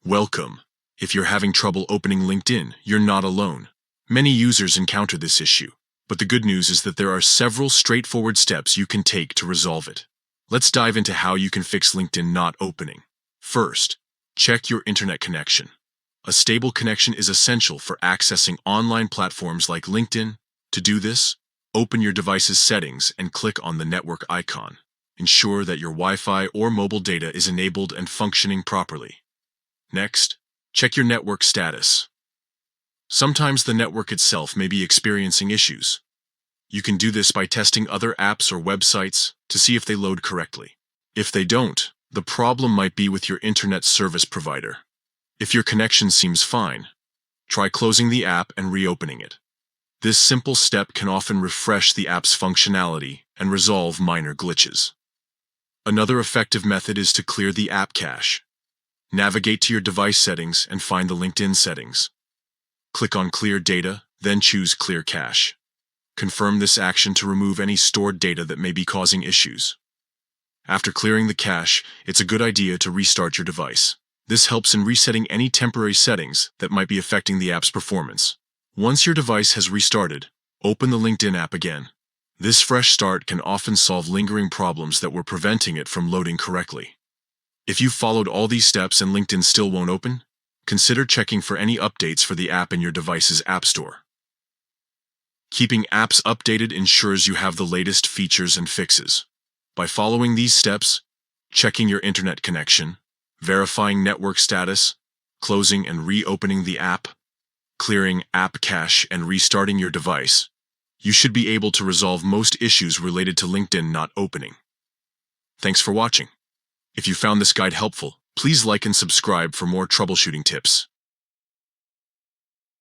Welcome. If you're having trouble opening LinkedIn, you're not alone. Many users encounter this issue, but the good news is that there are several straightforward steps you can take to resolve it. Let's dive into how you can fix LinkedIn not opening. First, check your internet connection. A stable connection is essential for accessing online platforms like LinkedIn. To do this, open your device's settings and click on the network icon. Ensure that your Wi-Fi or mobile data is enabled and functioning properly. Next, check your network status. Sometimes the network itself may be experiencing issues. You can do this by testing other apps or websites to see if they load correctly. If they don't, the problem might be with your internet service provider. If your connection seems fine, try closing the app and reopening it. This simple step can often refresh the app's functionality and resolve minor glitches. Another effective method is to clear the app cache. Navigate to your device settings and find the LinkedIn settings. Click on Clear Data, then choose Clear Cache. Confirm this action to remove any stored data that may be causing issues. After clearing the cache, it's a good idea to restart your device. This helps in resetting any temporary settings that might be affecting the app's performance. Once your device has restarted, open the LinkedIn app again. This fresh start can often solve lingering problems that were preventing it from loading correctly. If you've followed all these steps and LinkedIn still won't open, consider checking for any updates for the app in your device's app store. Keeping apps updated ensures you have the latest features and fixes. By following these steps, checking your internet connection, verifying network status, closing and reopening the app, clearing app cache, and restarting your device, you should be able to resolve most issues related to LinkedIn not opening. Thanks for watching. If you found this guide helpful, please like and subscribe for more troubleshooting tips.